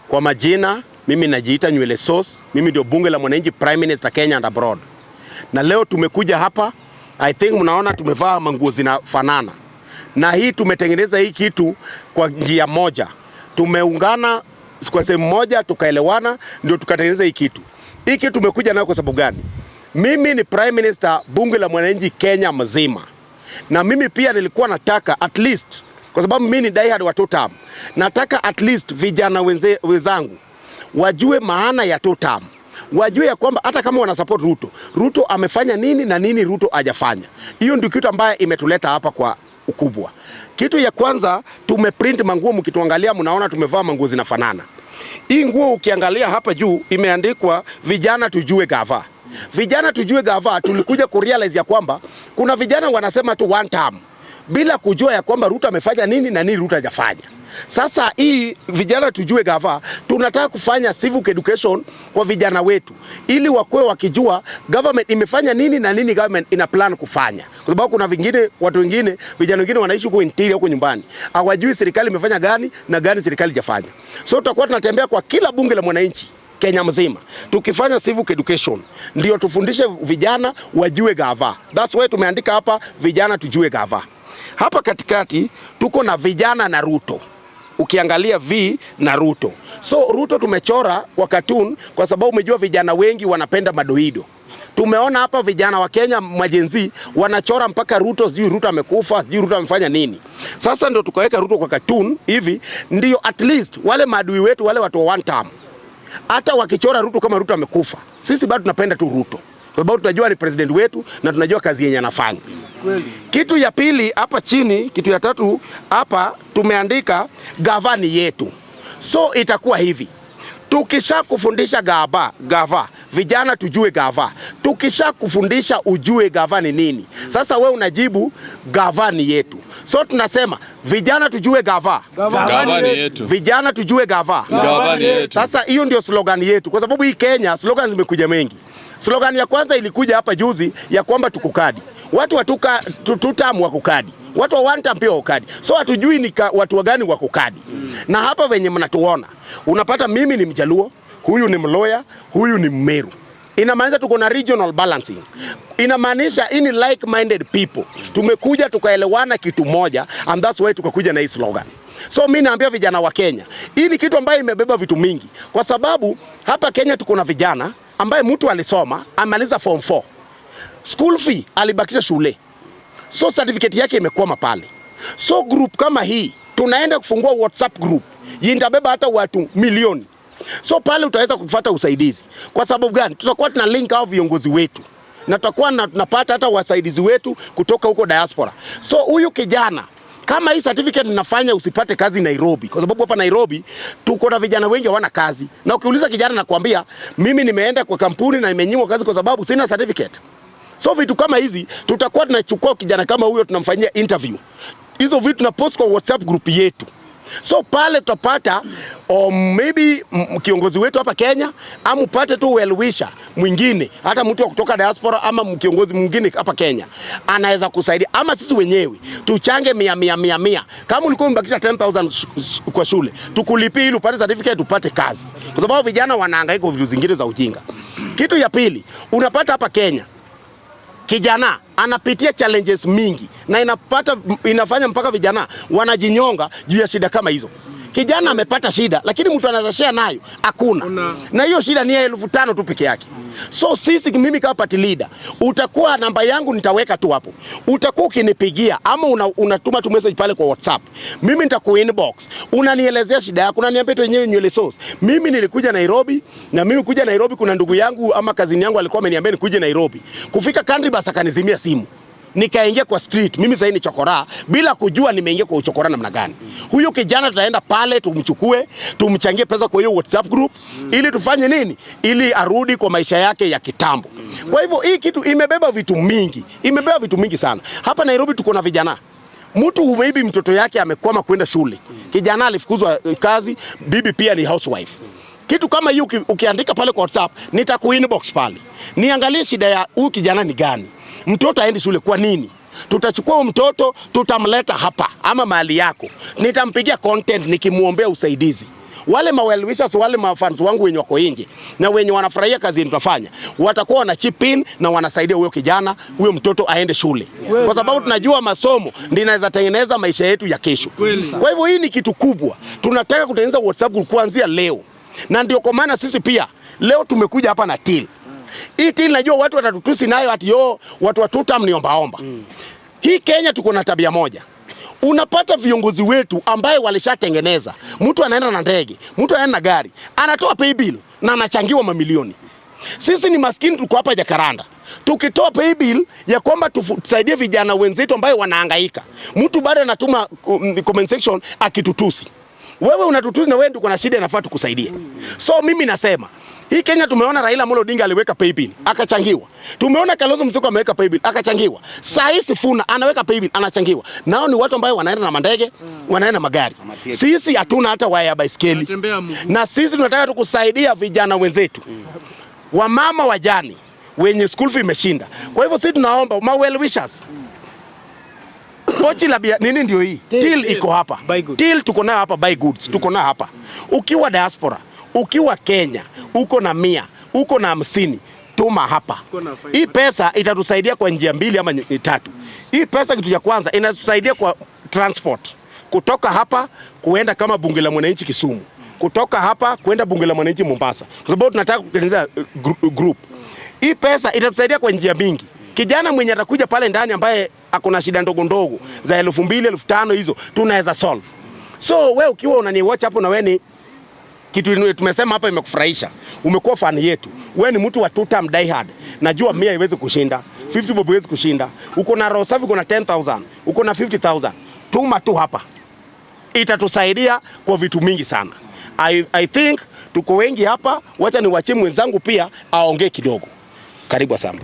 Kwa majina, mimi najiita Nywele Sauce. Mimi ndio bunge la mwananchi, Prime Minister Kenya and abroad. Na leo tumekuja hapa, I think mnaona tumevaa manguo zinafanana. Na hii tumetengeneza hii kitu kwa njia moja. Tumeungana kwa sehemu moja, tukaelewana, ndio tukatengeneza hii kitu. Hii kitu tumekuja nayo kwa sababu gani? Mimi ni Prime Minister bunge la mwananchi Kenya mzima. Na mimi pia nilikuwa nataka at least, kwa sababu mimi ni diehard wa two term, nataka at least vijana wenzangu wajue maana ya two term. Wajue ya kwamba hata kama wana support Ruto amefanya nini na nini Ruto hajafanya. Hiyo ndio kitu ambaye imetuleta hapa kwa ukubwa. Kitu ya kwanza, tumeprint manguo, mkituangalia mnaona tumevaa manguo zinafanana. Hii nguo ukiangalia hapa juu imeandikwa vijana tujue gava. Vijana tujue gava, tulikuja kurealize ya kwamba kuna vijana wanasema tu one term bila kujua ya kwamba Ruto amefanya nini na nini Ruto hajafanya. Sasa hii vijana tujue gava, tunataka kufanya civic education kwa vijana wetu ili wakuwe wakijua government imefanya nini na nini government ina plan kufanya. Kwa sababu kuna watu wengine, vijana wengine wanaishi huko interior huko nyumbani, hawajui serikali imefanya gani na gani serikali hajafanya. So tutakuwa tunatembea kwa kila bunge la mwananchi Kenya mzima tukifanya civic education, ndio tufundishe vijana wajue gava. That's why tumeandika hapa vijana tujue gava. Hapa katikati tuko na vijana na Ruto. Ukiangalia V na Ruto. So Ruto tumechora kwa cartoon kwa sababu umejua vijana wengi wanapenda madoido. Tumeona hapa vijana wa Kenya majenzi wanachora mpaka Ruto, sijui Ruto amekufa, sijui Ruto amefanya nini. Sasa ndio tukaweka Ruto kwa cartoon hivi, ndio at least wale maadui wetu, wale watu wa one term, hata wakichora Ruto kama Ruto amekufa, sisi bado tunapenda tu Ruto. Kwa sababu tunajua ni president wetu na tunajua kazi yenye anafanya. Kitu ya pili hapa chini, kitu ya tatu hapa tumeandika gavani yetu. So itakuwa hivi, tukisha kufundisha gava, vijana tujue gava. Tukisha kufundisha ujue gavani nini. Sasa we unajibu gavani yetu. So tunasema vijana tujue gava. Gavani yetu. Vijana tujue gava. Gavani yetu. Sasa hiyo ndio slogan yetu. Kwa sababu hii Kenya slogan zimekuja mengi. Slogan ya kwanza ilikuja hapa juzi ya kwamba tukukadi. Watu watuka tutamu wakukadi. Watu wa one term pia wakukadi. So hatujui ni watu wagani wakukadi. Na hapa venye mnatuona, unapata mimi ni Mjaluo, huyu ni Mloya, huyu ni Mmeru. Inamaanisha tuko na regional balancing. Inamaanisha ini like-minded people. Tumekuja tukaelewana kitu moja, and that's why tukakuja na hii slogan. So mimi naambia vijana wa Kenya, hii ni kitu ambayo imebeba vitu mingi. Kwa sababu hapa Kenya tuko na vijana ambaye mtu alisoma, amaliza form 4. School fee alibakisha shule. So certificate yake imekwama pale. So group kama hii, tunaenda kufungua WhatsApp group. Itabeba hata watu milioni. So pale utaweza kufuata usaidizi. Kwa sababu gani? Tutakuwa tuna link hao viongozi wetu. Na tutakuwa tunapata hata wasaidizi wetu kutoka huko diaspora. So huyu kijana, kama hii certificate inafanya usipate kazi Nairobi, kwa sababu hapa Nairobi tuko na vijana wengi hawana kazi. Na ukiuliza kijana nakwambia, mimi nimeenda kwa kampuni na nimenyimwa kazi kwa sababu sina certificate. So vitu kama hizi tutakuwa tunachukua kijana kama huyo tunamfanyia interview. Hizo vitu na post kwa WhatsApp group yetu. So pale tutapata maybe kiongozi wetu hapa Kenya, ama upate tu well wisher mwingine, hata mtu wa kutoka diaspora ama kiongozi mwingine hapa Kenya anaweza kusaidia, ama sisi wenyewe tuchange 100. Kama ulikuwa umebakisha 10,000 kwa shule, tukulipie ili upate certificate upate kazi, kwa sababu vijana wanahangaika vitu zingine za ujinga. Kitu ya pili, unapata hapa Kenya kijana anapitia challenges mingi na inafanya mpaka vijana wanajinyonga juu ya shida kama hizo. Kijana amepata shida lakini mtu anaweza share nayo hakuna. Na hiyo shida ni 5,000 tu peke yake. So sisi, mimi kama party leader, utakuwa namba yangu nitaweka tu hapo. Utakuwa ukinipigia ama unatuma tu message pale kwa WhatsApp. Mimi nitakuinbox. Unanielezea shida yako, unaniambia tu wenyewe Nywele Sauce. Mimi nilikuja Nairobi, na mimi kuja Nairobi kuna ndugu yangu ama kazini yangu alikuwa ameniambia nikuje Nairobi. Kufika country bus akanizimia simu. Nikaingia kwa street, mimi sasa ni chokora bila kujua nimeingia kwa uchokora namna gani. Huyo kijana tutaenda pale tumchukue, tumchangie pesa kwa hiyo WhatsApp group ili tufanye nini? Ili arudi kwa maisha yake ya kitambo. Kwa hivyo hii kitu imebeba vitu mingi. Imebeba vitu mingi sana. Hapa Nairobi tuko na vijana. Mtu maybe mtoto yake amekwama kwenda shule. Kijana alifukuzwa kazi, bibi pia ni housewife. Kitu kama hiyo ukiandika pale kwa WhatsApp, nitakuinbox pale. Niangalie shida ya huyu kijana ni gani. Mtoto aendi shule kwa nini? Tutachukua mtoto, tutamleta hapa ama mahali yako. Nitampigia content nikimuombea usaidizi. wale well wishers, wale mafans wangu wenye wako nje na wenye wanafurahia kazi yetu tunafanya, watakuwa wana chip in na wanasaidia huyo kijana, huyo mtoto aende shule, kwa sababu tunajua masomo ndio inaweza tengeneza maisha yetu ya kesho. Kwa hivyo hii ni kitu kubwa, tunataka kutengeneza WhatsApp group kuanzia leo, na ndio kwa maana sisi pia leo tumekuja hapa na till. Hii till najua watu watatutusi nayo ati watu wa tutam niombaomba. Hii Kenya tuko na tabia moja. Unapata viongozi wetu ambaye walishatengeneza, mtu anaenda na ndege, mtu anaenda na gari, anatoa pay bill na anachangiwa mamilioni. Sisi ni maskini, tuko hapa Jakaranda. Tukitoa pay bill ya kwamba tusaidie vijana wenzetu ambaye wanahangaika, mtu bado anatuma comment section akitutusi. Wewe unatutusi na wewe ndio kuna shida, inafaa tukusaidie. So mimi nasema hii Kenya tumeona Raila Amolo Odinga aliweka pay bill akachangiwa. Tumeona Kalonzo Musyoka ameweka pay bill akachangiwa. Saa hii Sifuna anaweka pay bill anachangiwa. Nao ni watu ambao wanaenda na mandege, wanaenda na magari. Sisi hatuna hata waya baiskeli. Na sisi tunataka tukusaidia vijana wenzetu. Wamama wajani wenye school fee imeshinda. Kwa hivyo sisi tunaomba well wishers. Pochi la nini ndio hii? Till iko hapa. Till tuko nayo hapa, buy goods. Tuko nayo hapa. Ukiwa diaspora, ukiwa Kenya, uko na 100, uko na 50, tuma hapa. Hii pesa itatusaidia kwa njia 2 ama 3. Hii pesa kitu cha kwanza inatusaidia kwa transport. Kutoka hapa kuenda kama Bunge la Mwananchi Kisumu. Kutoka hapa kuenda Bunge la Mwananchi Mombasa. Kwa sababu tunataka kutengeneza group. Hii pesa itatusaidia kwa njia mingi. Kijana mwenye atakuja pale ndani ambaye akona shida ndogo ndogo za 2,000, 5,000 hizo tunaweza solve. So wewe ukiwa unaniwatch hapo na wewe ni kitu tumesema hapa imekufurahisha, umekuwa fan yetu, wewe ni mtu wa tutam die hard, najua 100 haiwezi kushinda, 50 bob haiwezi kushinda, uko na roho safi, uko na 10,000, uko na 50,000, tuma tu hapa, itatusaidia kwa vitu mingi sana. I think tuko wengi hapa, wacha niwachie mwenzangu pia aongee kidogo. Karibu sana.